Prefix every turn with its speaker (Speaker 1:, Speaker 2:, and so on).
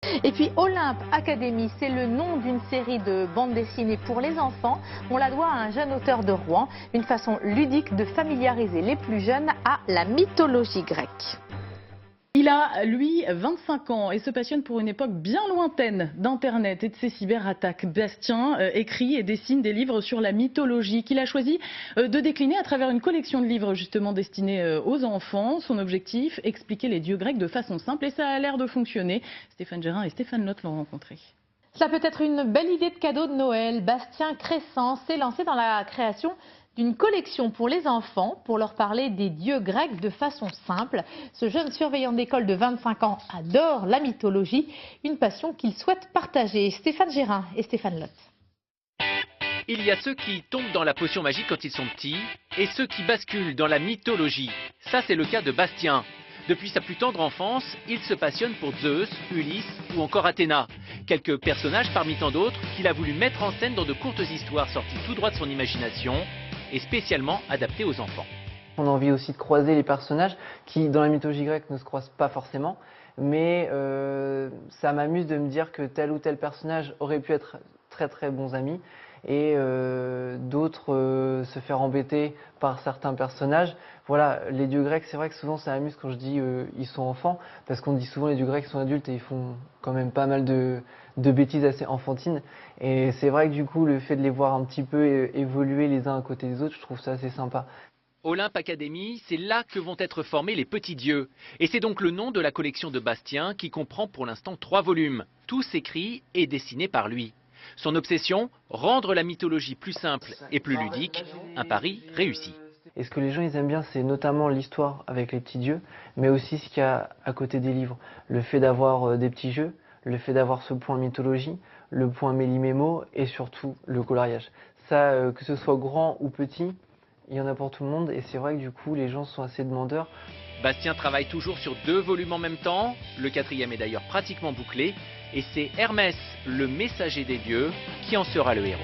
Speaker 1: Et puis Olympe Academy, c'est le nom d'une série de bandes dessinées pour les enfants. On la doit à un jeune auteur de Rouen, une façon ludique de familiariser les plus jeunes à la mythologie grecque.
Speaker 2: Il a, lui, 25 ans et se passionne pour une époque bien lointaine d'Internet et de ses cyberattaques. Bastien écrit et dessine des livres sur la mythologie qu'il a choisi de décliner à travers une collection de livres justement destinés aux enfants. Son objectif, expliquer les dieux grecs de façon simple et ça a l'air de fonctionner. Stéphane Gérin et Stéphane Lotte l'ont rencontré.
Speaker 1: Ça peut être une belle idée de cadeau de Noël. Bastien Crescent s'est lancé dans la création d'une collection pour les enfants pour leur parler des dieux grecs de façon simple. Ce jeune surveillant d'école de 25 ans adore la mythologie, une passion qu'il souhaite partager. Stéphane Gérin et Stéphane Lotte.
Speaker 3: Il y a ceux qui tombent dans la potion magique quand ils sont petits et ceux qui basculent dans la mythologie. Ça, c'est le cas de Bastien. Depuis sa plus tendre enfance, il se passionne pour Zeus, Ulysse ou encore Athéna. Quelques personnages parmi tant d'autres qu'il a voulu mettre en scène dans de courtes histoires sorties tout droit de son imagination et spécialement adaptées aux enfants.
Speaker 4: On a envie aussi de croiser les personnages qui, dans la mythologie grecque, ne se croisent pas forcément. Mais ça m'amuse de me dire que tel ou tel personnage aurait pu être très très bons amis et d'autres se faire embêter par certains personnages. Voilà, les dieux grecs, c'est vrai que souvent ça m'amuse quand je dis ils sont enfants, parce qu'on dit souvent les dieux grecs sont adultes et ils font quand même pas mal de bêtises assez enfantines. Et c'est vrai que du coup, le fait de les voir un petit peu évoluer les uns à côté des autres, je trouve ça assez sympa.
Speaker 3: Olympe Academy, c'est là que vont être formés les petits dieux. Et c'est donc le nom de la collection de Bastien qui comprend pour l'instant 3 volumes, tous écrits et dessinés par lui. Son obsession, rendre la mythologie plus simple et plus ludique, un pari réussi.
Speaker 4: Et ce que les gens ils aiment bien, c'est notamment l'histoire avec les petits dieux, mais aussi ce qu'il y a à côté des livres. Le fait d'avoir des petits jeux, le fait d'avoir ce point mythologie, le point méli-mémo et surtout le coloriage. Ça, que ce soit grand ou petit, il y en a pour tout le monde et c'est vrai que du coup les gens sont assez demandeurs.
Speaker 3: Bastien travaille toujours sur 2 volumes en même temps, le 4e est d'ailleurs pratiquement bouclé, et c'est Hermès, le messager des dieux, qui en sera le héros.